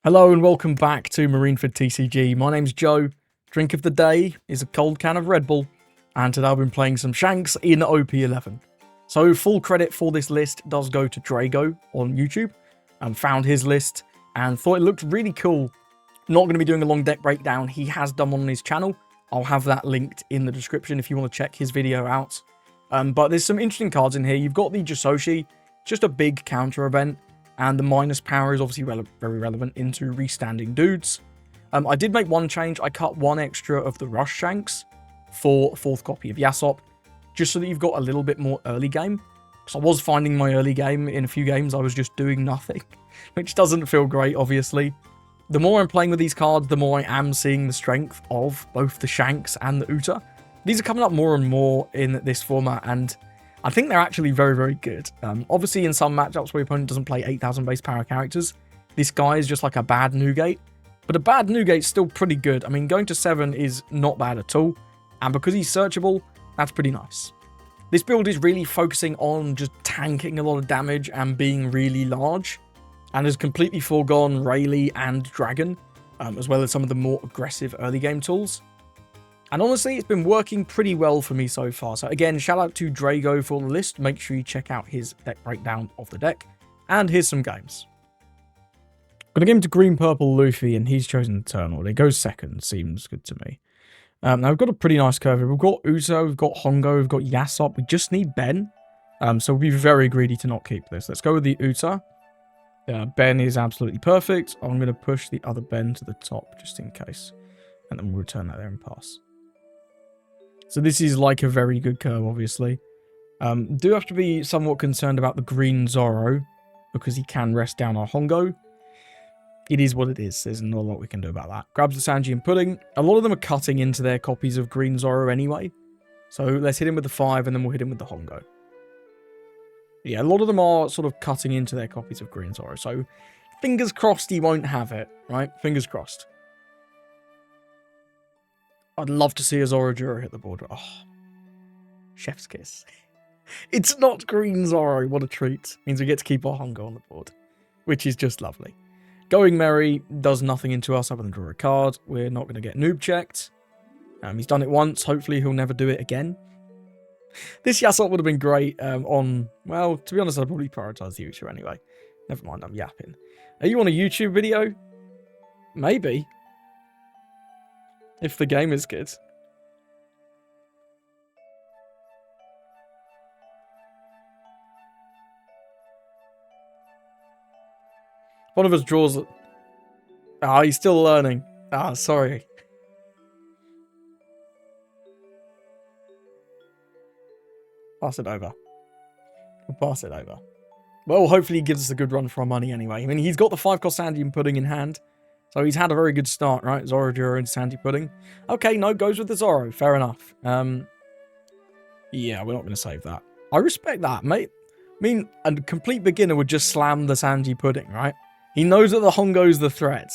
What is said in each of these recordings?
Hello and welcome back to Marineford TCG. My name's Joe. Drink of the day is a cold can of Red Bull, and today I've been playing some Shanks in OP11. So full credit for this list does go to Drago on YouTube. Found his list and thought it looked really cool. Not going to be doing a long deck breakdown. He has done one on his channel. I'll have that linked in the description if you want to check his video out. But there's some interesting cards in here. You've got the Jisoshi, just a big counter event. And the minus power is obviously very relevant into restanding dudes. I did make one change. I cut one extra of the Rush Shanks for a fourth copy of Yasop, just so that you've got a little bit more early game. Because I was finding my early game in a few games, I was just doing nothing, which doesn't feel great, obviously. The more I'm playing with these cards, the more I am seeing the strength of both the Shanks and the Uta. These are coming up more and more in this format, and I think they're actually very, very good. Obviously, in some matchups where your opponent doesn't play 8,000 base power characters, this guy is just like a bad Newgate. But a bad Newgate's still pretty good. I mean, going to 7 is not bad at all. And because he's searchable, that's pretty nice. This build is really focusing on just tanking a lot of damage and being really large. And has completely foregone Rayleigh and Dragon, as well as some of the more aggressive early game tools. And honestly, it's been working pretty well for me so far. So again, shout out to Drago for the list. Make sure you check out his deck breakdown of the deck. And here's some games. I'm going to give him to green-purple Luffy, and he's chosen Eternal. It goes second, seems good to me. Now, we've got a pretty nice curve here. We've got Uta, we've got Hongo, we've got Yasop. We just need Ben. So we'll be very greedy to not keep this. Let's go with the Uta. Ben is absolutely perfect. I'm going to push the other Ben to the top, just in case. And then we'll return that there and pass. So this is like a very good curve, obviously. Do have to be somewhat concerned about the green Zoro, because he can rest down our Hongo. It is what it is. There's not a lot we can do about that. Grabs the Sanji and Pudding. A lot of them are cutting into their copies of green Zoro anyway. So let's hit him with the 5, and then we'll hit him with the Hongo. Yeah, a lot of them are sort of cutting into their copies of green Zoro. So fingers crossed he won't have it, right? Fingers crossed. I'd love to see a Zoro hit the board. Oh, chef's kiss. It's not green Zoro. What a treat. Means we get to keep our Hongo on the board, which is just lovely. Going Merry does nothing into us other than draw a card. We're not going to get noob checked. He's done it once. Hopefully he'll never do it again. This Yasop would have been great on... Well, to be honest, I'd probably prioritise the Uta anyway. Never mind, I'm yapping. Are you on a YouTube video? Maybe. If the game is good. One of us draws... Ah, he's still learning. Ah, sorry. Pass it over. We'll pass it over. Well, hopefully he gives us a good run for our money anyway. I mean, he's got the 5-cost Sandy and Pudding in hand. So he's had a very good start, right? Zoro and Sandy Pudding. Okay, no, goes with the Zoro. Fair enough. Yeah, we're not going to save that. I respect that, mate. I mean, a complete beginner would just slam the Sandy Pudding, right? He knows that the Hongo's the threat.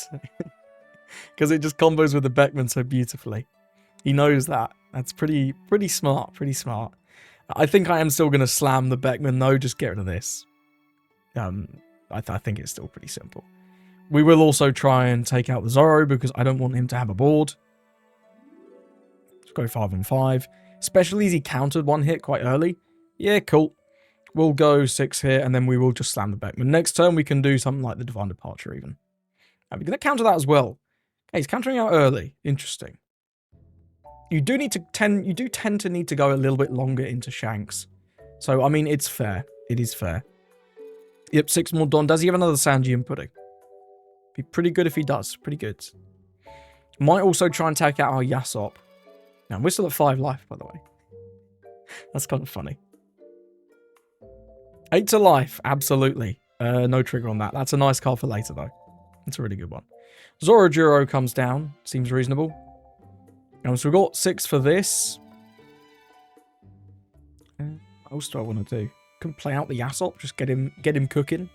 Because it just combos with the Beckman so beautifully. He knows that. That's pretty smart, pretty smart. I think I am still going to slam the Beckman, though. Just get rid of this. I think it's still pretty simple. We will also try and take out the Zoro because I don't want him to have a board. Let's go 5 and 5. Especially as he countered one hit quite early. Yeah, cool. We'll go 6 here and then we will just slam the Beckman. Next turn we can do something like the Divine Departure even. We're going to counter that as well. Okay, he's countering out early. Interesting. You do tend to need to go a little bit longer into Shanks. So, I mean, it's fair. It is fair. Yep, 6 more Don. Does he have another Sanji and Pudding? Be pretty good if he does. Pretty good. Might also try and take out our Yasop. Now, we're still at 5 life, by the way. That's kind of funny. 8 to life. Absolutely. No trigger on that. That's a nice card for later, though. It's a really good one. Zoro comes down. Seems reasonable. So we've got 6 for this. What else do I want to do? Can play out the Yasop. Just get him cooking.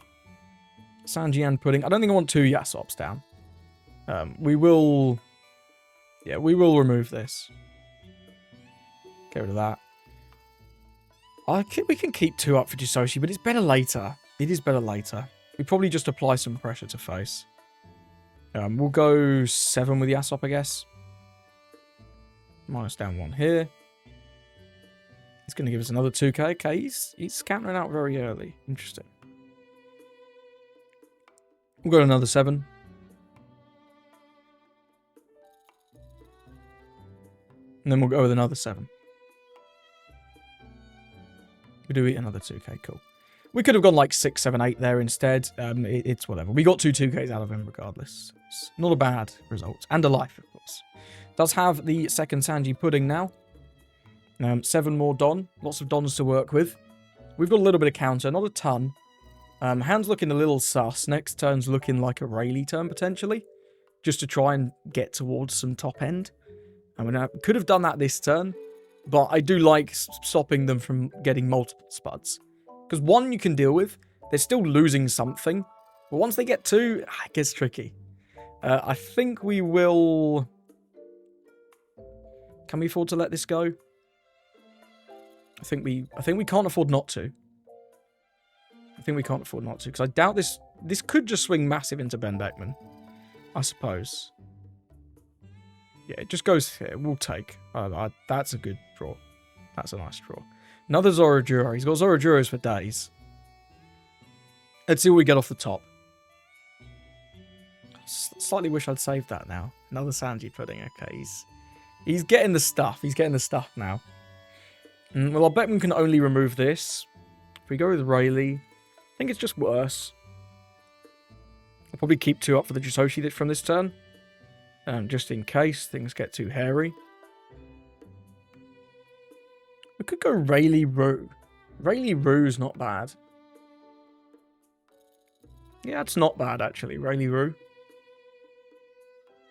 Sanji and Pudding. I don't think I want 2 Yasops down. We will remove this. Get rid of that. We can keep 2 up for Jisoshi, but it's better later. It is better later. We probably just apply some pressure to face. We'll go 7 with Yasop, I guess. Minus down 1 here. He's going to give us another 2k. Okay, he's countering out very early. Interesting. We'll go to another 7. And then we'll go with another 7. We do eat another 2k, cool. We could have gone like 6, 7, 8 there instead. It's whatever. We got 2 2ks out of him regardless. It's not a bad result. And a life, of course. Does have the second Sanji pudding now. 7 more Don. Lots of Dons to work with. We've got a little bit of counter, not a ton. Hand's looking a little sus. Next turn's looking like a Rayleigh turn, potentially. Just to try and get towards some top end. I mean, I could have done that this turn. But I do like stopping them from getting multiple spuds. Because 1 you can deal with. They're still losing something. But once they get 2, it gets tricky. I think we will... Can we afford to let this go? I think we can't afford not to. I think we can't afford not to. Because I doubt this could just swing massive into Ben Beckman. I suppose. Yeah, it just goes here. We'll take. That's a good draw. That's a nice draw. Another Zorojuro. He's got Zorojuros for days. Let's see what we get off the top. Slightly wish I'd saved that now. Another Sanji pudding. Okay, he's getting the stuff. He's getting the stuff now. Well, I bet we can only remove this. If we go with Rayleigh, I think it's just worse. I'll probably keep 2 up for the Jitoshi from this turn. Just in case things get too hairy. We could go Rayleigh Rue. Rayleigh Rue's not bad. Yeah, it's not bad, actually. Rayleigh Rue.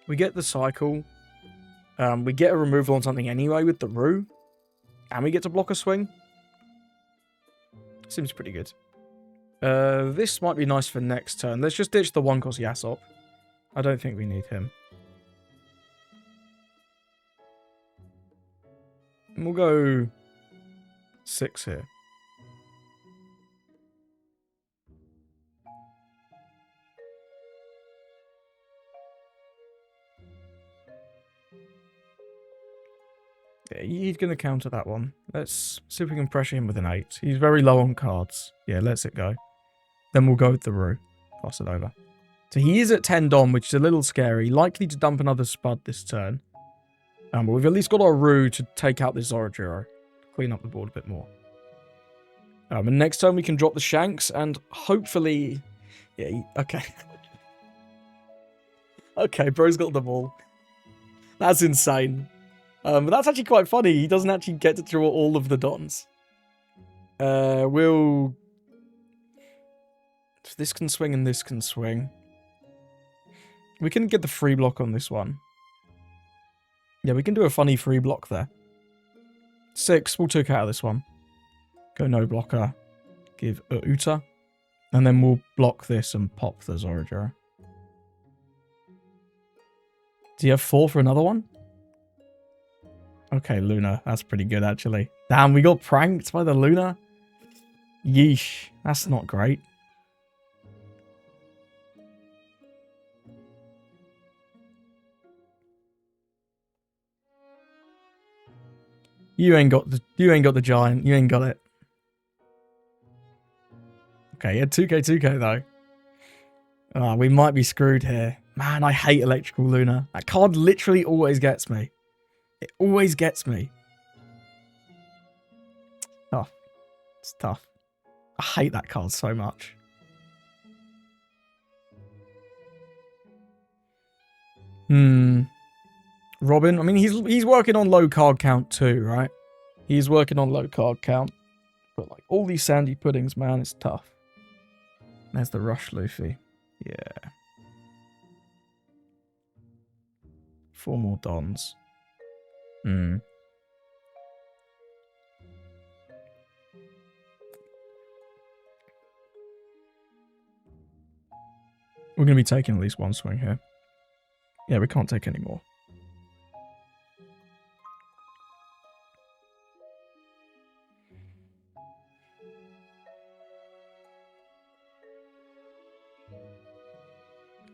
We get the cycle. We get a removal on something anyway with the Rue. And we get to block a swing. Seems pretty good. This might be nice for next turn. Let's just ditch the 1-cost Yasop. I don't think we need him. And we'll go 6 here. Yeah, he's going to counter that one. Let's see if we can pressure him with an 8. He's very low on cards. Yeah, let's it go. Then we'll go with the Rue. Pass it over. So he is at 10 Dom, which is a little scary. Likely to dump another Spud this turn. But we've at least got our Rue to take out this Zorojuro. Clean up the board a bit more. And next turn we can drop the Shanks and hopefully... Yeah, okay. Okay, bro's got the ball. That's insane. But that's actually quite funny. He doesn't actually get to draw all of the Dons. We'll... This can swing and this can swing. We can get the free block on this one. Yeah, we can do a funny free block there. 6, we'll take out of this one. Go no blocker. Give Uta. And then we'll block this and pop the Zorojuro. Do you have 4 for another one? Okay, Luna. That's pretty good, actually. Damn, we got pranked by the Luna. Yeesh. That's not great. You ain't got the giant. You ain't got it. Okay, you had 2k though. Oh, we might be screwed here. Man, I hate Electrical Luna. That card literally always gets me. It always gets me. Tough. It's tough. I hate that card so much. Robin, I mean, he's working on low card count too, right? He's working on low card count. But like all these Sandy puddings, man, it's tough. There's the Rush Luffy. Yeah. 4 more Dons. We're going to be taking at least 1 swing here. Yeah, we can't take any more.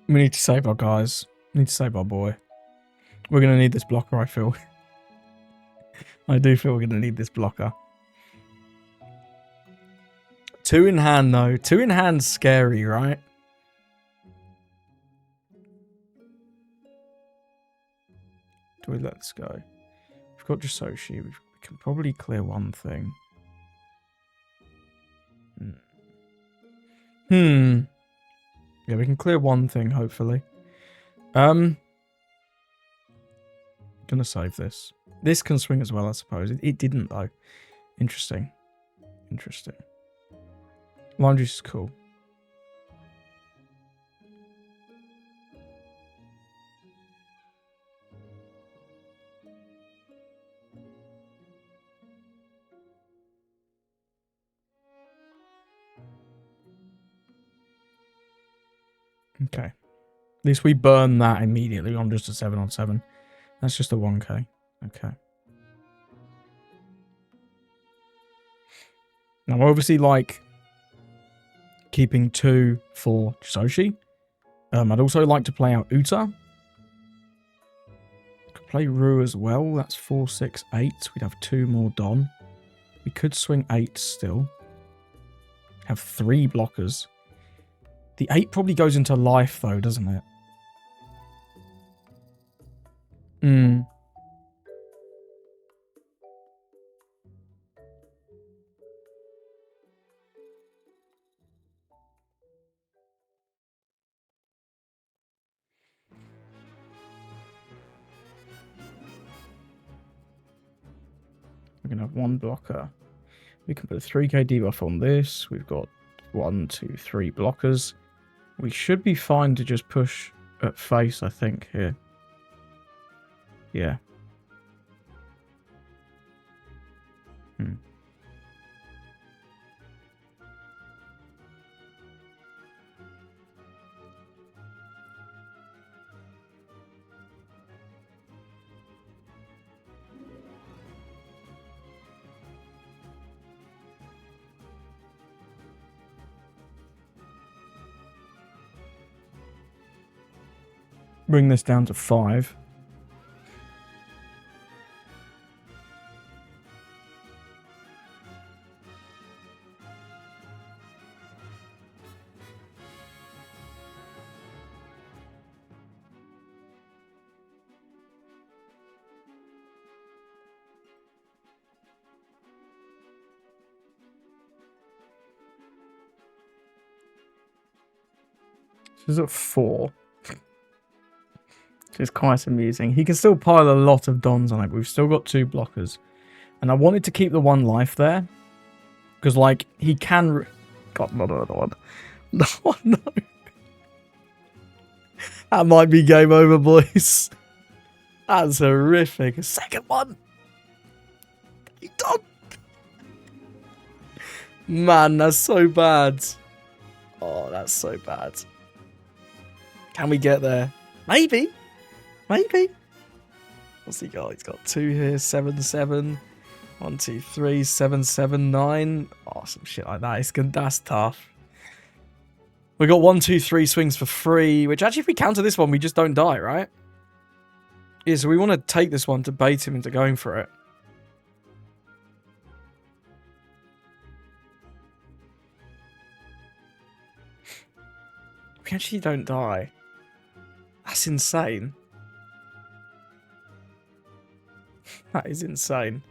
We need to save our guys. We need to save our boy. We're going to need this blocker, I feel. I do feel we're going to need this blocker. 2 in hand, though. 2 in hand's scary, right? Do we let this go? We've got Jisoshi. We can probably clear one thing. Yeah, we can clear one thing, hopefully. Gonna save this. This can swing as well, I suppose. It didn't, though. Interesting. Interesting. Lime juice is cool. Okay. At least we burn that immediately on just a 7-on-7. That's just a 1k. Okay. Now, obviously, like, keeping 2 for Jisoshi. I'd also like to play out Uta. Could play Ru as well. That's 4, 6, 8. We'd have 2 more Don. We could swing 8 still. Have 3 blockers. The 8 probably goes into life, though, doesn't it? We're going to have 1 blocker. We can put a 3k debuff on this. We've got 1, 2, 3 blockers. We should be fine to just push at face, I think, here. Yeah. Bring this down to 5. This is at 4. It's quite amusing. He can still pile a lot of Dons on it, but we've still got 2 blockers. And I wanted to keep the 1 life there. Because, like, he can... God, not another one. No. That might be game over, boys. That's horrific. A second one. He done. Man, that's so bad. Oh, that's so bad. Can we get there? Maybe. Maybe. What's he got? He's got 2 here. 7, 7. 1, 2, 3. 7, 7, 9. Oh, some shit like that. It's good. That's tough. We got 1, 2, 3 swings for free. Which actually, if we counter this one, we just don't die, right? Yeah, so we want to take this one to bait him into going for it. We actually don't die. That's insane. That is insane.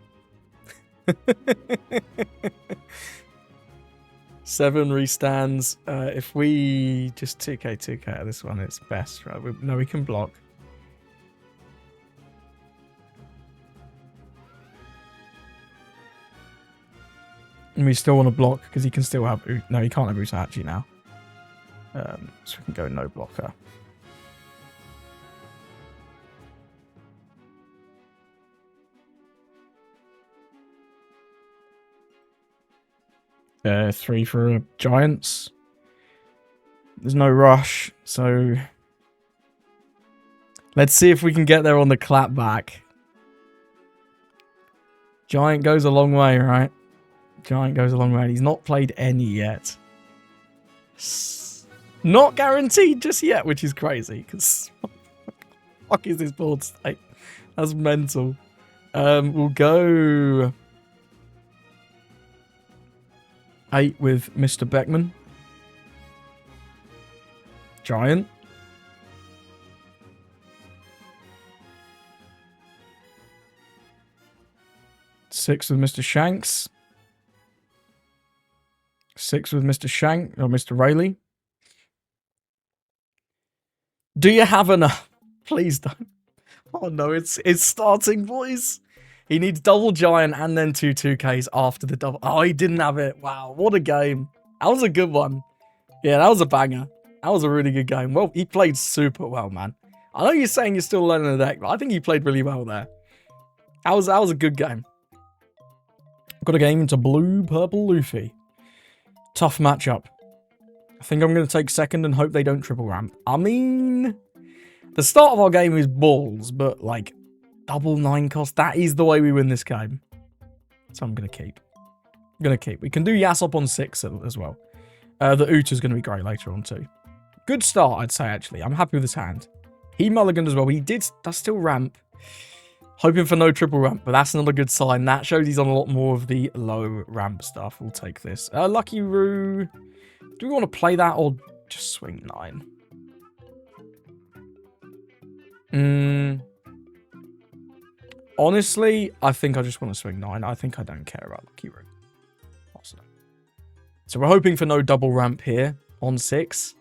7 restands. If we just 2k at this one, it's best, right? We can block. And we still want to block because he can still have... No, he can't have Usahachi now. So we can go no blocker. Uh, 3 for Giants. There's no rush, so... Let's see if we can get there on the clapback. Giant goes a long way, right? Giant goes a long way. He's not played any yet. Not guaranteed just yet, which is crazy, because fuck is this board state? That's mental. We'll go 8 with Mr. Beckman. Giant. Six with Mr. Shanks. 6 with Mr. Shank or Mr. Rayleigh. Do you have enough? Please don't. Oh no, it's starting, boys. He needs double giant and then 2Ks after the double. Oh, he didn't have it. Wow, what a game. That was a good one. Yeah, that was a banger. That was a really good game. Well, he played super well, man. I know you're saying you're still learning the deck, but I think he played really well there. That was a good game. Got a game into blue, purple, Luffy. Tough matchup. I think I'm going to take second and hope they don't triple ramp. I mean, the start of our game is balls, but like double 9 cost, that is the way we win this game. So I'm going to keep. We can do Yasop on 6 as well. The Uta's going to be great later on too. Good start, I'd say, actually. I'm happy with his hand. He mulliganed as well. He does still ramp. Hoping for no triple ramp, but that's not a good sign. That shows he's on a lot more of the low ramp stuff. We'll take this. Lucky Roo. Do we want to play that or just swing 9? Honestly, I think I just want to swing 9. I think I don't care about Lucky Roo. Awesome. So we're hoping for no double ramp here on 6.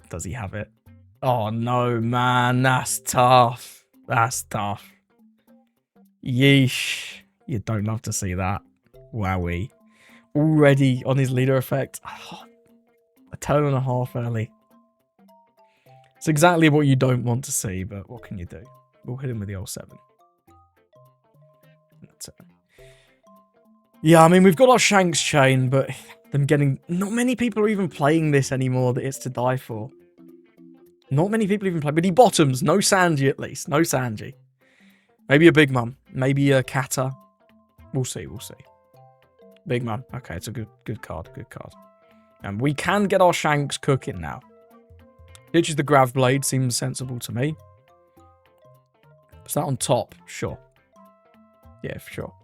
Does he have it? Oh no, man. That's tough. That's tough. Yeesh. You don't love to see that. Wowie. Already on his leader effect. Oh, a turn and a half early. It's exactly what you don't want to see, but what can you do? We'll hit him with the old 7. That's it. Yeah, I mean, we've got our Shanks chain, but them getting... Not many people are even playing this anymore that it's to die for. Not many people even play, but he bottoms. No Sanji, at least. No Sanji. Maybe a Big Mum. Maybe a Kata. We'll see. Big Mum. Okay, it's a good card. And we can get our Shanks cooking now. Ditches the Grav Blade. Seems sensible to me. Is that on top? Sure. Yeah, for sure.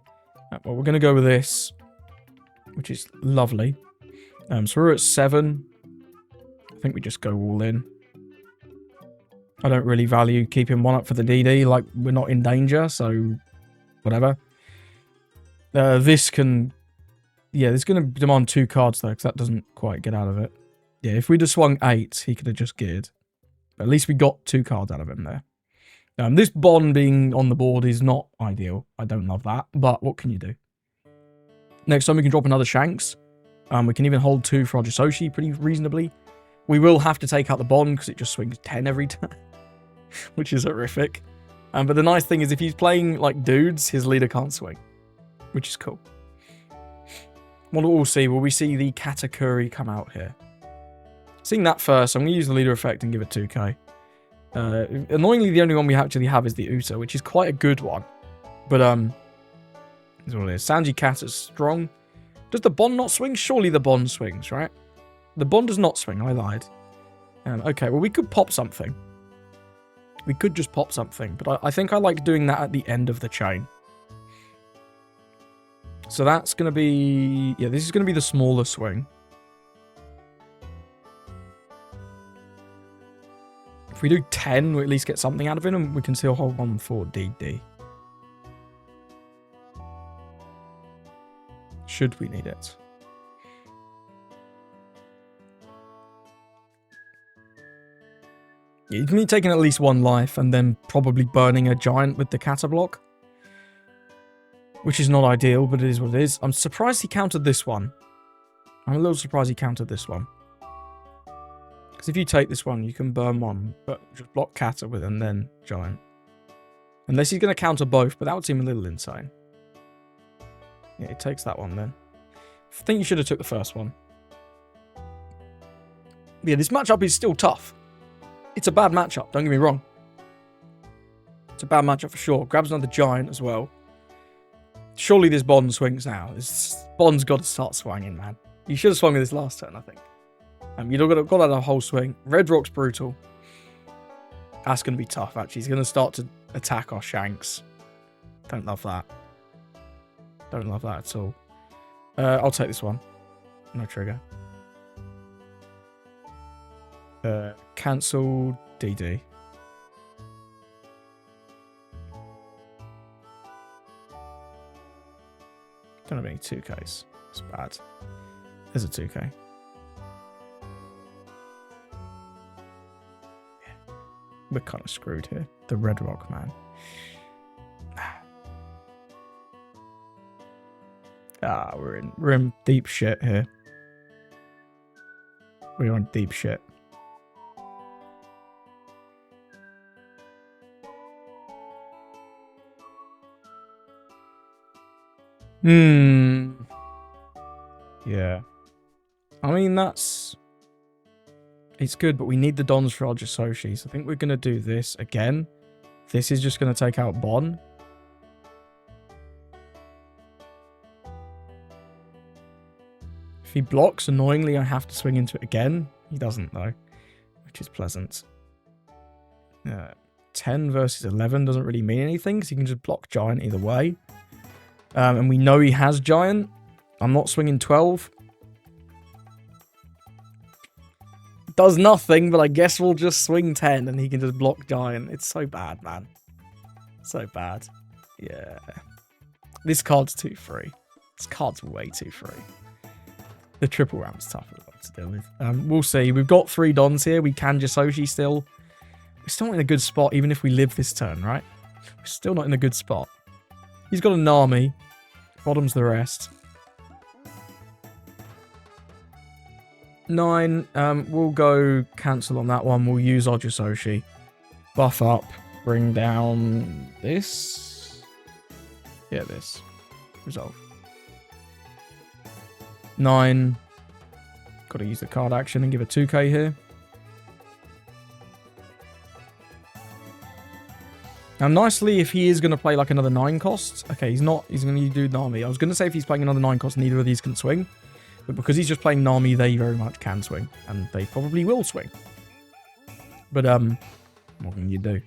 Well, we're going to go with this, which is lovely. So we're at 7. I think we just go all in. I don't really value keeping 1 up for the DD. Like, we're not in danger, so whatever. This can... Yeah, this is going to demand 2 cards, though, because that doesn't quite get out of it. Yeah, if we'd have swung 8, he could have just geared. But at least we got 2 cards out of him there. This Bond being on the board is not ideal. I don't love that, but what can you do? Next time we can drop another Shanks. We can even hold 2 for our Jisoshi pretty reasonably. We will have to take out the Bond because it just swings 10 every time. Which is horrific. But the nice thing is if he's playing like dudes, his leader can't swing. Which is cool. What we'll see, will we see the Katakuri come out here? Seeing that first, I'm going to use the leader effect and give it 2k. Annoyingly, the only one we actually have is the Uta, which is quite a good one. But, is what it is. Sanji Cat is strong. Does the Bond not swing? Surely the Bond swings, right? The Bond does not swing, I lied. Okay, well, we could pop something. We could just pop something, but I think I like doing that at the end of the chain. So that's going to be... Yeah, this is going to be the smaller swing. If we do 10, we at least get something out of it, and we can still hold on for DD. Should we need it? Yeah, me taking at least 1 life and then probably burning a giant with the Kata block. Which is not ideal, but it is what it is. I'm surprised he countered this one. I'm a little surprised he countered this one. Because if you take this one, you can burn 1, but just block Kata with and then giant. Unless he's going to counter both, but that would seem a little insane. Yeah, he takes that one then. I think you should have took the first one. Yeah, this matchup is still tough. It's a bad matchup, don't get me wrong. It's a bad matchup for sure. Grabs another giant as well. Surely this Bond swings now. This Bond's got to start swinging, man. You should have swung with this last turn, I think. You've got to have a whole swing. Red Rock's brutal. That's going to be tough, actually. He's going to start to attack our Shanks. Don't love that. Don't love that at all. I'll take this one. No trigger. Cancel DD. Don't have any 2Ks. It's bad. There's a 2K. Yeah. We're kind of screwed here. The Red Rock, man. We're in deep shit here. We're in deep shit. Yeah. I mean, it's good, but we need the Dons for our Jisoshi. So I think we're going to do this again. This is just going to take out Bon. If he blocks, annoyingly, I have to swing into it again. He doesn't, though, which is pleasant. 10 versus 11 doesn't really mean anything, because he can just block Giant either way. And we know he has Giant. I'm not swinging 12. Does nothing, but I guess we'll just swing 10 and he can just block Giant. It's so bad, man. So bad. Yeah. This card's too free. This card's way too free. The triple ramp's tougher to deal with. We'll see. We've got 3 Dons here. We can Jisoshi still. We're still not in a good spot, even if we live this turn, right? We're still not in a good spot. He's got a Nami. Bottom's the rest. 9. We'll go cancel on that one. We'll use our Jisoshi. Buff up. Bring down this. Yeah, this. Resolve. 9. Got to use the card action and give a 2K here. Now, nicely, if he is going to play like another 9 cost. Okay, he's not. He's going to do Nami. I was going to say if he's playing another 9 cost, neither of these can swing. But because he's just playing Nami, they very much can swing. And they probably will swing. But, what can you do?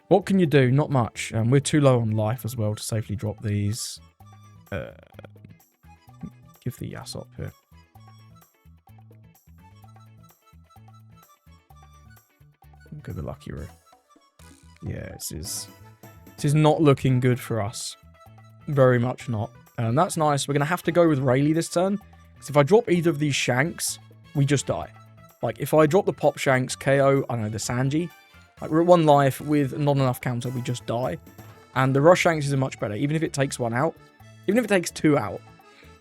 What can you do? Not much. We're too low on life as well to safely drop these. Give the Yas up here. Good lucky room. Yeah, this is not looking good for us. Very much not. And that's nice. We're going to have to go with Rayleigh this turn. Because if I drop either of these Shanks, we just die. Like, if I drop the Pop Shanks, KO, I don't know, the Sanji. Like, we're at 1 life with not enough counter, we just die. And the Rush Shanks is much better. Even if it takes 1 out. Even if it takes 2 out.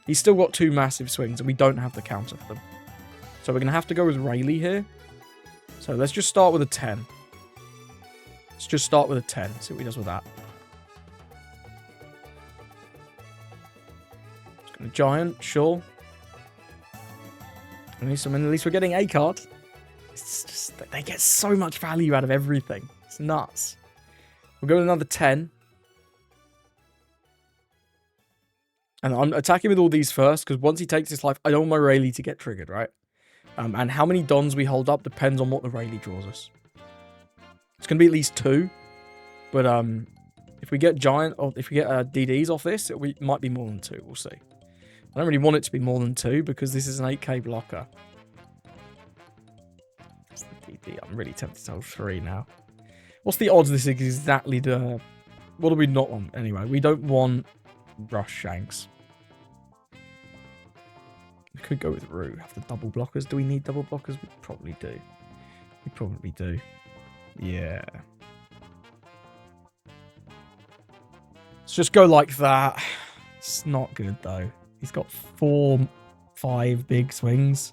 He's still got 2 massive swings, and we don't have the counter for them. So we're going to have to go with Rayleigh here. So let's just start with a 10. Let's just start with a 10. See what he does with that. Just going to Giant, sure. At least we're getting a card. It's just, they get so much value out of everything. It's nuts. We'll go with another 10. And I'm attacking with all these first, because once he takes his life, I don't want my Rayleigh to get triggered, right? And how many Dons we hold up depends on what the Rayleigh draws us. It's going to be at least 2. But if we get Giant, or if we get DDs off this, it might be more than 2. We'll see. I don't really want it to be more than 2, because this is an 8k blocker. That's the DD. I'm really tempted to hold 3 now. What's the odds this is exactly the... What do we not want? Anyway, we don't want Rush Shanks. We could go with Rue. Have the double blockers. Do we need double blockers? We probably do. We probably do. Yeah. Let's just go like that. It's not good, though. He's got 4, 5 big swings.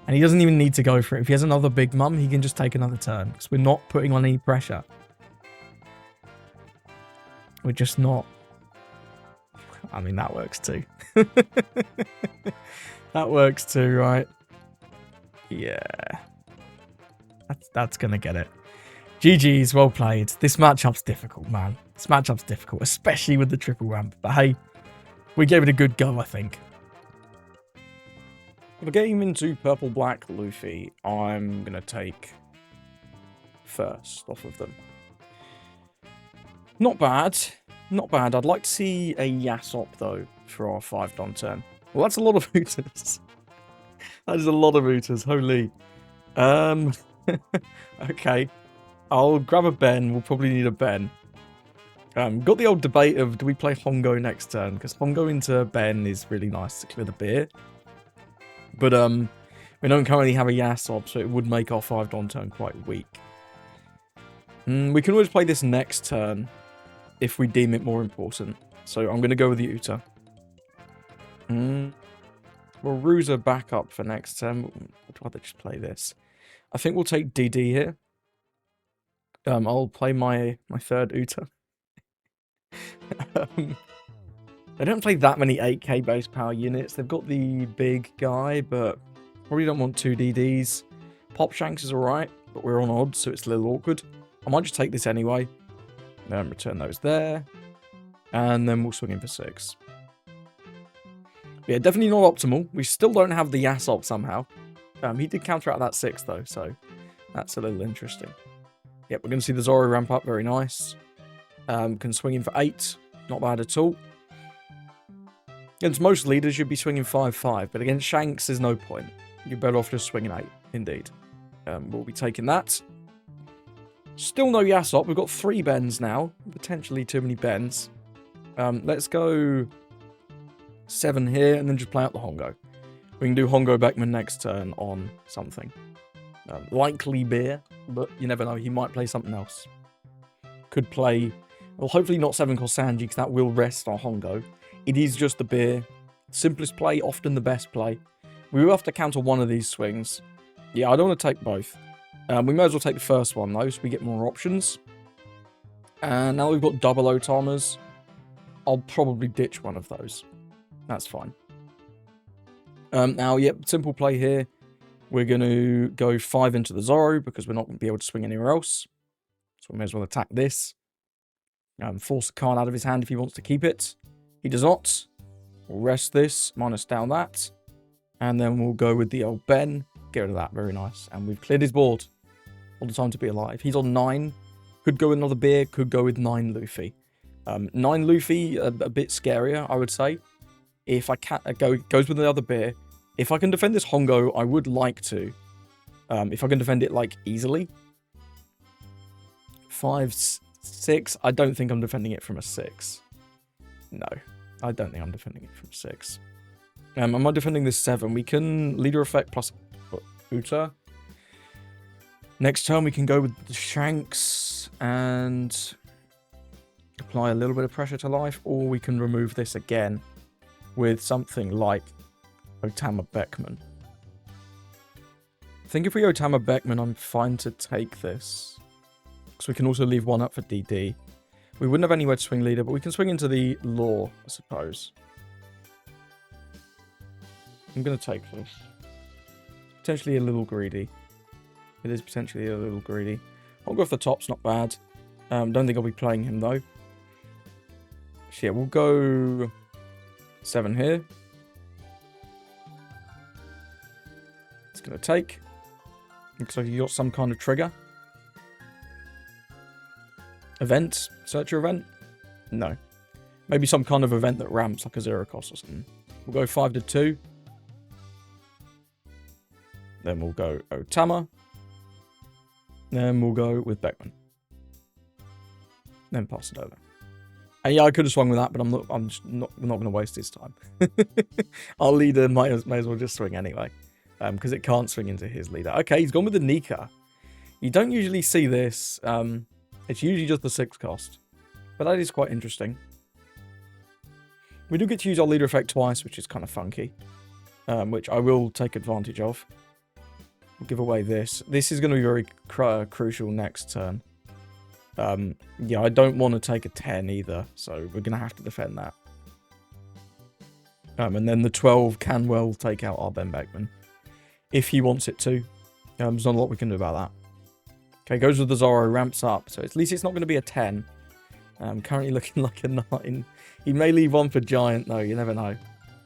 And he doesn't even need to go for it. If he has another big mum, he can just take another turn. Because we're not putting on any pressure. We're just not. I mean, that works too. That works too, right? Yeah. That's going to get it. GG's, well played. This matchup's difficult, man. This matchup's difficult, especially with the triple ramp. But hey, we gave it a good go, I think. If I get him into purple-black Luffy, I'm going to take first off of them. Not bad. Not bad. I'd like to see a Yasop, though, for our 5-don turn. Well, that's a lot of Hooters. That is a lot of Hooters. Holy. Okay. I'll grab a Ben. We'll probably need a Ben. Got the old debate of, do we play Hongo next turn? Because Hongo into Ben is really nice to clear the beer. But, we don't currently have a Yasop, so it would make our 5-don turn quite weak. We can always play this next turn if we deem it more important. So I'm going to go with the Uta. Well, Ruza back up for next turn. I'd rather just play this. I think we'll take DD here. I'll play my third Uta. They don't play that many 8k base power units. They've got the big guy, but probably don't want 2 DDs. Pop Shanks is alright, but we're on odds, so it's a little awkward. I might just take this anyway. Then return those there. And then we'll swing in for 6. Yeah, definitely not optimal. We still don't have the Yasop somehow. He did counteract that 6 though, so that's a little interesting. Yep, we're going to see the Zoro ramp up. Very nice. Can swing in for 8. Not bad at all. Against most leaders, you'd be swinging 5-5, but against Shanks, there's no point. You're better off just swinging 8, indeed. We'll be taking that. Still no Yasop. We've got 3 bends now. Potentially too many bends. Let's go 7 here, and then just play out the Hongo. We can do Hongo Beckman next turn on something. Likely beer, but you never know. He might play something else. Could play... Well, hopefully not 7-cost Sanji, because that will rest our Hongo. It is just the beer. Simplest play, often the best play. We will have to counter one of these swings. Yeah, I don't want to take both. We may as well take the first one, though, so we get more options. And now we've got double Otamas. I'll probably ditch one of those. That's fine. Now, yep, simple play here. We're going to go 5 into the Zoro, because we're not going to be able to swing anywhere else. So we may as well attack this. Force the card out of his hand if he wants to keep it. He does not. We'll rest this, minus down that. And then we'll go with the old Ben. Get rid of that, very nice. And we've cleared his board. All the time to be alive. He's on 9. Could go with another beer, could go with 9 Luffy. 9 Luffy, a bit scarier, I would say. If I can't, goes with another beer. If I can defend this Hongo, I would like to. If I can defend it, like, easily. 5, 6, I don't think I'm defending it from a 6. No, I don't think I'm defending it from a 6. Am I defending this 7? We can leader effect plus Uta. Next turn we can go with the Shanks and apply a little bit of pressure to life, or we can remove this again with something like Otama Beckman. I think if we Otama Beckman, I'm fine to take this. So we can also leave 1 up for DD. We wouldn't have anywhere to swing leader, but we can swing into the law, I suppose. I'm going to take this. Potentially a little greedy. It is potentially a little greedy. I'll go off the top's not bad. Don't think I'll be playing him, though. So yeah, we'll go 7 here. It's going to take. Looks like you got some kind of trigger. Event? Searcher event? No. Maybe some kind of event that ramps like a 0 cost or something. We'll go 5 to 2. Then we'll go Otama. Then we'll go with Beckman. Then pass it over. And yeah, I could have swung with that, but I'm just not going to waste his time. Our leader might as well just swing anyway. Because it can't swing into his leader. Okay, he's gone with the Nika. You don't usually see this. It's usually just the 6 cost. But that is quite interesting. We do get to use our leader effect twice, which is kind of funky. Which I will take advantage of. We'll give away this. This is going to be very crucial next turn. Yeah, I don't want to take a 10 either, so we're going to have to defend that. And then the 12 can well take out our Ben Beckman. If he wants it to. There's not a lot we can do about that. Okay, goes with the Zoro, ramps up. So at least it's not going to be a 10. Currently looking like a 9. He may leave 1 for Giant, though. You never know.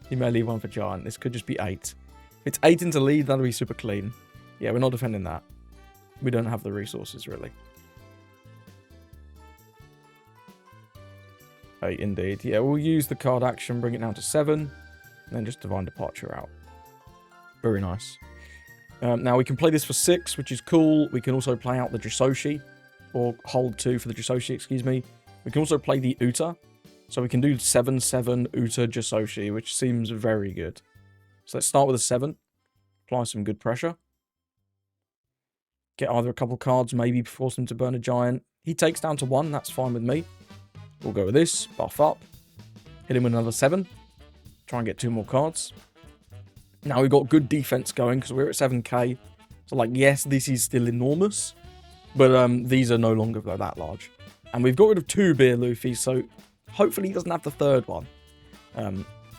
He may leave 1 for Giant. This could just be 8. It's 8 into lead, that'll be super clean. Yeah, we're not defending that. We don't have the resources, really. 8, indeed. Yeah, we'll use the card action, bring it down to 7, and then just Divine Departure out. Very nice. Now, we can play this for 6, which is cool. We can also play out the Jisoshi, or hold 2 for the Jisoshi, excuse me. We can also play the Uta. So we can do 7/7 Uta Jisoshi, which seems very good. So let's start with a 7. Apply some good pressure. Get either a couple cards, maybe force him to burn a giant. He takes down to 1, that's fine with me. We'll go with this, buff up. Hit him with another 7. Try and get 2 more cards. Now we've got good defense going because we're at 7k. So like, yes, this is still enormous. But these are no longer that large. And we've got rid of 2 Beer Luffy, so hopefully he doesn't have the 3rd one.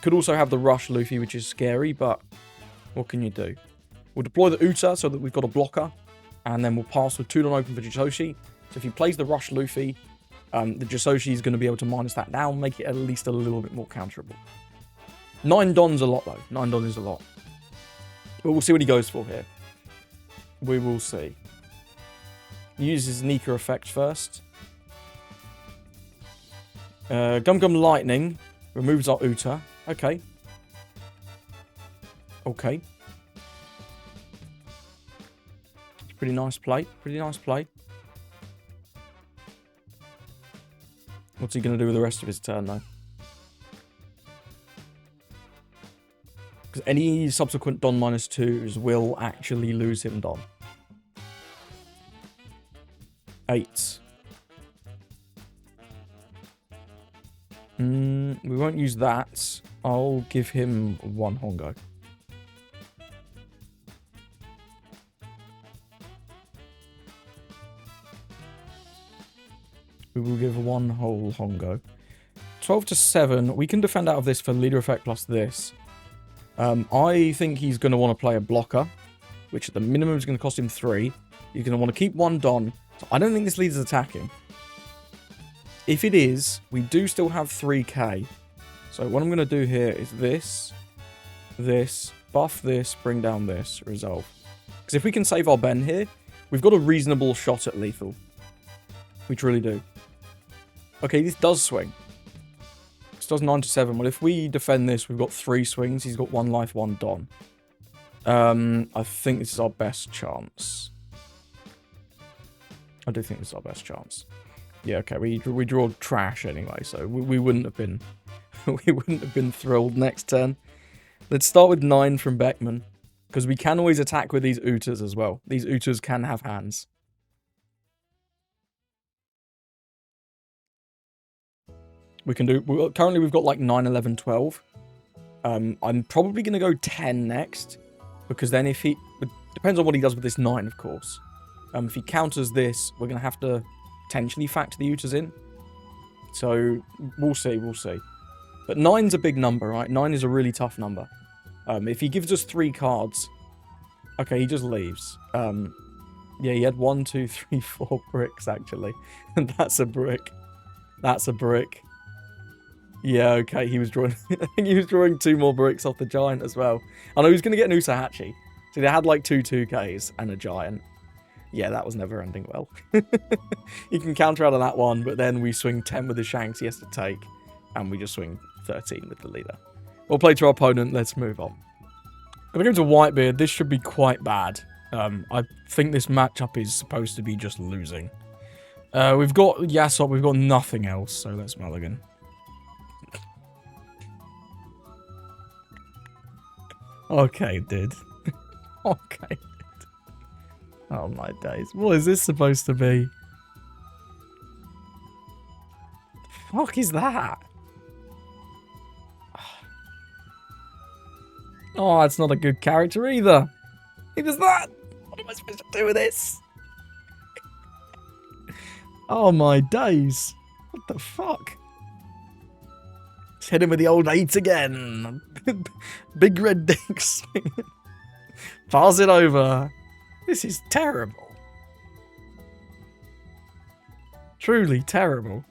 Could also have the Rush Luffy, which is scary, but what can you do? We'll deploy the Uta so that we've got a blocker. And then we'll pass with 2 non-open for Jisoshi. So if he plays the Rush Luffy, the Jisoshi is going to be able to minus that down, make it at least a little bit more counterable. 9 Don's a lot, though. 9 Don is a lot. But we'll see what he goes for here. We will see. Use his Nika effect first. Gum Gum Lightning removes our Uta. Okay. Okay. Pretty nice play. Pretty nice play. What's he going to do with the rest of his turn, though? Because any subsequent Don -2s will actually lose him Don. 8. We won't use that. I'll give him 1 Hongo. We will give 1 whole Hongo. 12 to 7. We can defend out of this for leader effect plus this. I think he's going to want to play a blocker, which at the minimum is going to cost him 3. You're going to want to keep 1 Don. So I don't think this leader's attacking. If it is, we do still have 3k. So what I'm going to do here is this, buff this, bring down this, resolve. Because if we can save our Ben here, we've got a reasonable shot at lethal. We truly do. Okay, this does swing. This does 9 to 7. Well, if we defend this, we've got 3 swings. He's got 1 life, 1 Don. I think this is our best chance. I do think this is our best chance. Yeah, okay, we draw trash anyway, so we wouldn't have been we wouldn't have been thrilled next turn. Let's start with 9 from Beckman, because we can always attack with these Utas as well. These Utas can have hands. We can do... currently, we've got like 9, 11, 12. I'm probably going to go 10 next, because then if he... It depends on what he does with this 9, of course. If he counters this, we're going to have to potentially factor the Utas in. So, we'll see, we'll see. But 9's a big number, right? 9 is a really tough number. If he gives us 3 cards... Okay, he just leaves. Yeah, he had 1, 2, 3, 4 bricks, actually. And that's a brick. That's a brick. Yeah, okay, he was drawing... I think he was drawing 2 more bricks off the giant as well. I know he was going to get an Usahachi. So they had like 2 2Ks and a giant. Yeah, that was never ending well. He can counter out of that one, but then we swing 10 with the Shanks he has to take. And we just swing 13 with the leader. We'll play to our opponent. Let's move on. Gonna go to Whitebeard. This should be quite bad. I think this matchup is supposed to be just losing. We've got Yasop. We've got nothing else. So let's mulligan. Okay, dude. Okay. Dude. Oh my days. What is this supposed to be? The fuck is that? Oh, it's not a good character either. He does that. What am I supposed to do with this? Oh my days. What the fuck? Let's hit him with the old 8 again. Big red dick swing. Pass it over. This is terrible. Truly terrible.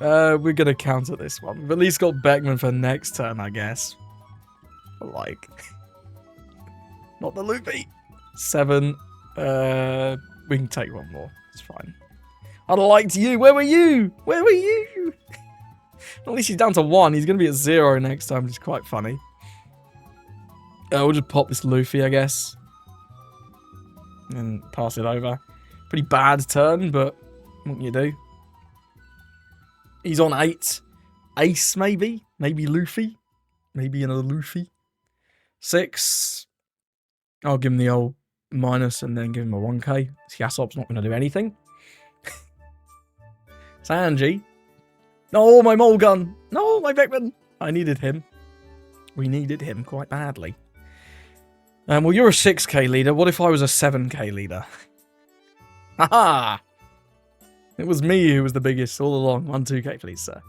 We're going to counter this one. We've at least got Beckman for next turn, I guess. Like, Not the Luffy. 7. We can take one more. It's fine. I liked you. Where were you? Where were you? At least he's down to 1. He's going to be at 0 next time, which is quite funny. We'll just pop this Luffy, I guess. And pass it over. Pretty bad turn, but what can you do? He's on 8. Ace, maybe? Maybe Luffy? Maybe another Luffy? 6. I'll give him the old minus and then give him a 1k. Yasop's not going to do anything. Sanji. No, my mole gun. No, my Beckman. I needed him. We needed him quite badly. Well, you're a 6k leader. What if I was a 7k leader? Haha! It was me who was the biggest all along. 1 2k, please, sir.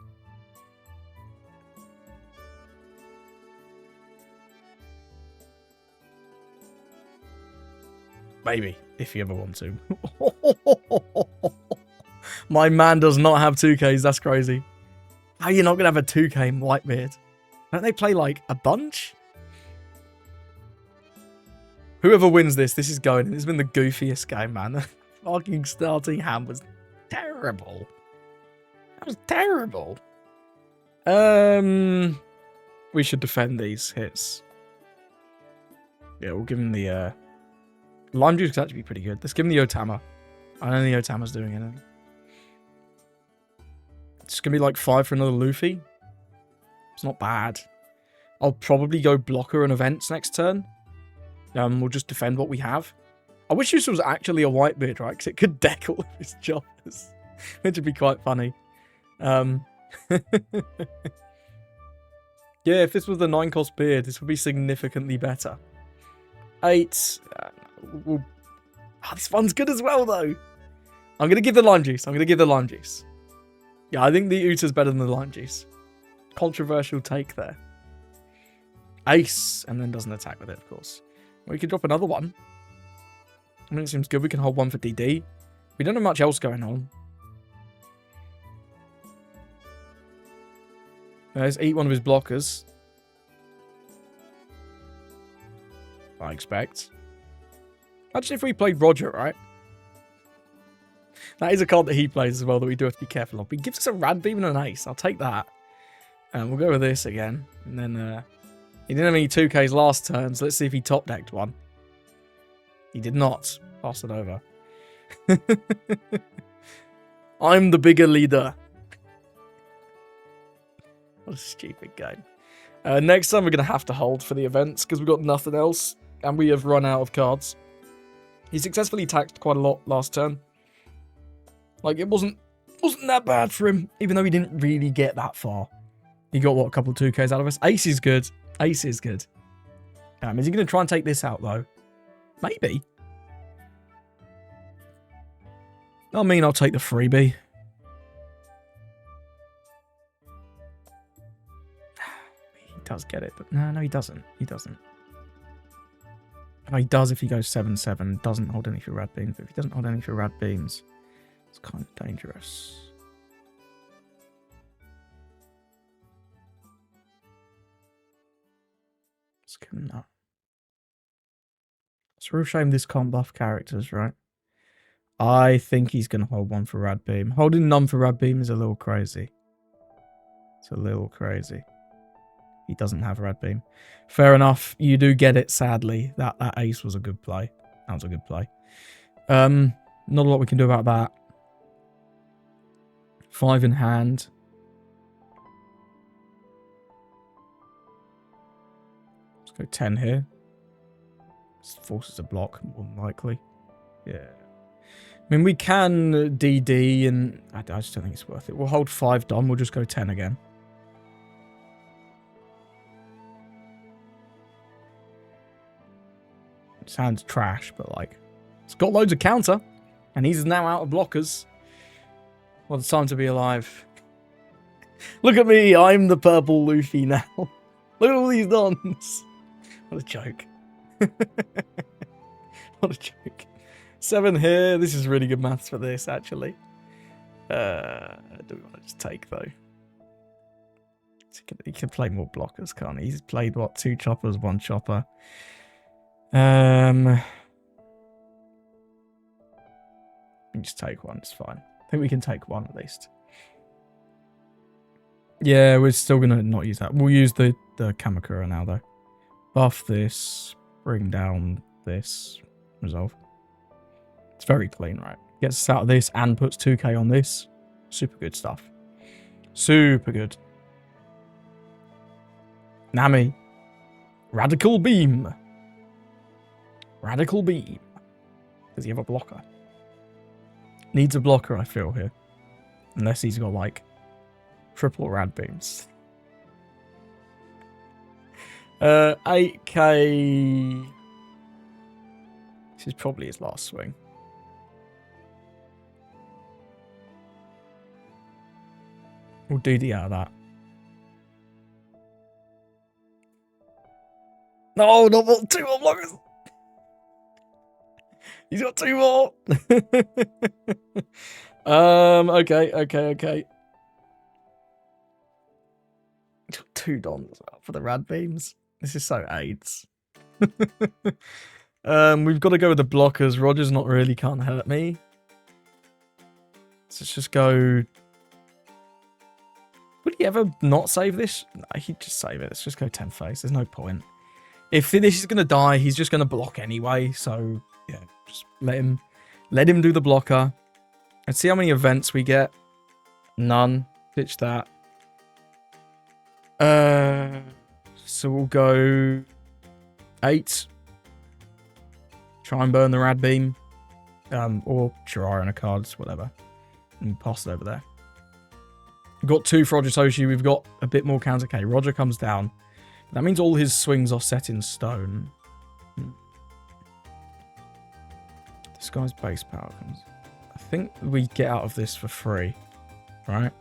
Maybe, if you ever want to. My man does not have 2Ks, that's crazy. How are you not going to have a 2K in Whitebeard? Don't they play, like, a bunch? Whoever wins this is going. This has been the goofiest game, man. The fucking starting hand was terrible. That was terrible. We should defend these hits. Yeah, we'll give him the, Lime juice could actually be pretty good. Let's give him the Otama. I don't think the Otama's doing anything. It's going to be like 5 for another Luffy. It's not bad. I'll probably go blocker and events next turn. We'll just defend what we have. I wish this was actually a Whitebeard, right? Because it could deck all of his choppers. Which would be quite funny. Yeah, if this was the 9-cost beard, this would be significantly better. 8. This one's good as well, though. I'm going to give the lime juice. Yeah, I think the Uta's better than the lime juice. Controversial take there. Ace, and then doesn't attack with it, of course. We could drop another one. I mean, it seems good. We can hold one for DD. We don't have much else going on. Let's eat one of his blockers. I expect. Imagine if we played Roger, right? That is a card that he plays as well that we do have to be careful of. But he gives us a Rad Beam and an Ace. I'll take that. We'll go with this again. And then he didn't have any 2Ks last turn, so let's see if he top decked one. He did not. Pass it over. I'm the bigger leader. What a stupid game. Next time we're going to have to hold for the events because we've got nothing else. And we have run out of cards. He successfully taxed quite a lot last turn. Like, it wasn't that bad for him, even though he didn't really get that far. He got, what, a couple of 2Ks out of us? Ace is good. Ace is good. Is he going to try and take this out, though? Maybe. I mean, I'll take the freebie. He does get it, but no, he doesn't. He doesn't. Oh, he does if he goes 7-7. Doesn't hold any for Rad Beams. But if he doesn't hold any for Rad Beams, it's kind of dangerous. Let's give him that. It's a real shame this can't buff characters, right? I think he's going to hold one for Rad Beam. Holding none for Rad Beam is a little crazy. It's a little crazy. He doesn't have Rad Beam. Fair enough. You do get it, sadly. That Ace was a good play. That was a good play. Not a lot we can do about that. 5 in hand. Let's go 10 here. This forces a block, more than likely. Yeah. I mean, we can DD, and I just don't think it's worth it. We'll hold 5 Dom. We'll just go 10 again. Sounds trash, but like, it's got loads of counter, and he's now out of blockers. What a time to be alive. Look at me, I'm the purple Luffy now. Look at all these dons. What a joke. What a joke. 7 here. This is really good maths for this, actually. Do we want to just take, though? He can play more blockers, can't he? He's played, what, 2 choppers, 1 chopper. Let me just take one. It's fine. I think we can take one at least. Yeah, we're still gonna not use that. We'll use the Kamakura now though. Buff this. Bring down this. Resolve. It's very clean, right? Gets us out of this and puts 2k on this. Super good stuff. Super good. Nami. Radical Beam. Radical Beam. Does he have a blocker? Needs a blocker, I feel, here. Unless he's got, like, triple rad beams. 8k. This is probably his last swing. We'll DD out of that. No, not more, 2 more blockers. He's got 2 more. Okay. He's got 2 dons for the rad beams. This is so AIDS. We've got to go with the blockers. Roger's not really can't hurt me. So let's just go. Would he ever not save this? No, he'd just save it. Let's just go 10 face. There's no point. If this is going to die, he's just going to block anyway. So, yeah, just let him do the blocker. Let's see how many events we get. None. Ditch that. So we'll go 8. Try and burn the rad beam. Or Shirara and a card, whatever. And pass it over there. We've got 2 for Roger Toshi. We've got a bit more counter K. Roger comes down. That means all his swings are set in stone. This guy's base power comes. I think we get out of this for free. Right?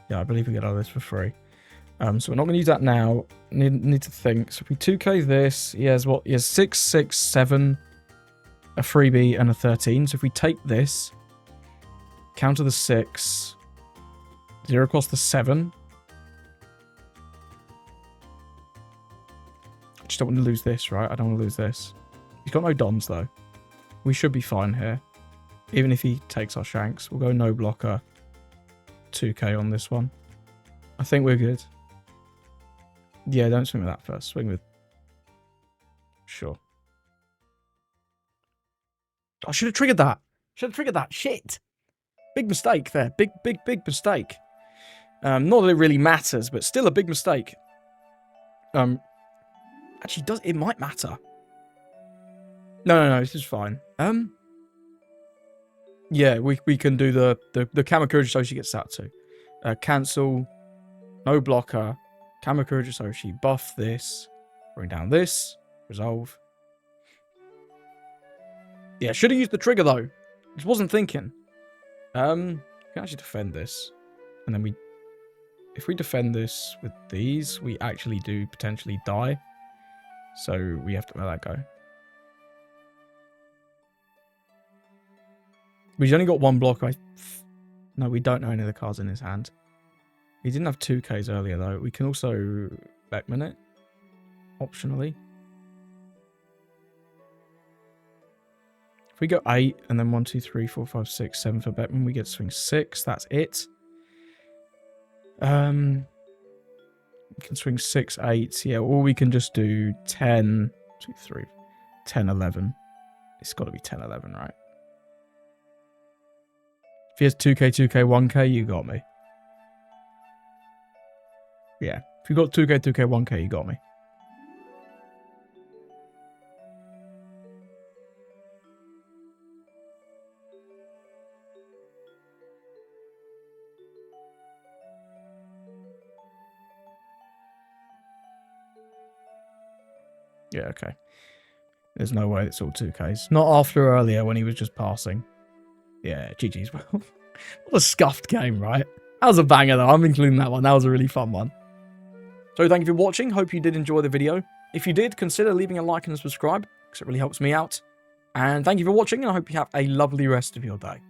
Yeah, I believe we get out of this for free. So we're not going to use that now. Need to think. So if we 2k this, he has what? He has 6, 6, 7, a freebie, and a 13. So if we take this, counter the 6, 0 cost the 7. I just don't want to lose this, right? I don't want to lose this. He's got no dons, though. We should be fine here. Even if he takes our Shanks. We'll go no blocker. 2k on this one. I think we're good. Yeah, don't swing with that first. Swing with... Sure. I should have triggered that. Shit. Big mistake there. Big mistake. Not that it really matters, but still a big mistake. Actually, it might matter. No, this is fine. Yeah, we can do the Kamakura so she gets out too. Cancel. No blocker. Kamakura so she buff this. Bring down this. Resolve. Yeah, should have used the trigger though. Just wasn't thinking. We can actually defend this. And then if we defend this with these, we actually do potentially die. So we have to let that go. We've only got 1 block. No, we don't know any of the cards in his hand. He didn't have 2Ks earlier, though. We can also Beckman it, optionally. If we go 8, and then 1, 2, 3, 4, 5, 6, 7 for Beckman, we get to swing 6. That's it. We can swing 6, 8. Yeah, or we can just do 10, 2, 3, 10, 11. It's got to be 10, 11, right? If he has 2k, 2k, 1k, you got me. Yeah. If you got 2k, 2k, 1k, you got me. Yeah, okay. There's no way it's all 2Ks. Not after earlier when he was just passing. Yeah, GG's. Well, what a scuffed game, right? That was a banger, though. I'm including that one. That was a really fun one. So thank you for watching. Hope you did enjoy the video. If you did, consider leaving a like and a subscribe, because it really helps me out. And thank you for watching, and I hope you have a lovely rest of your day.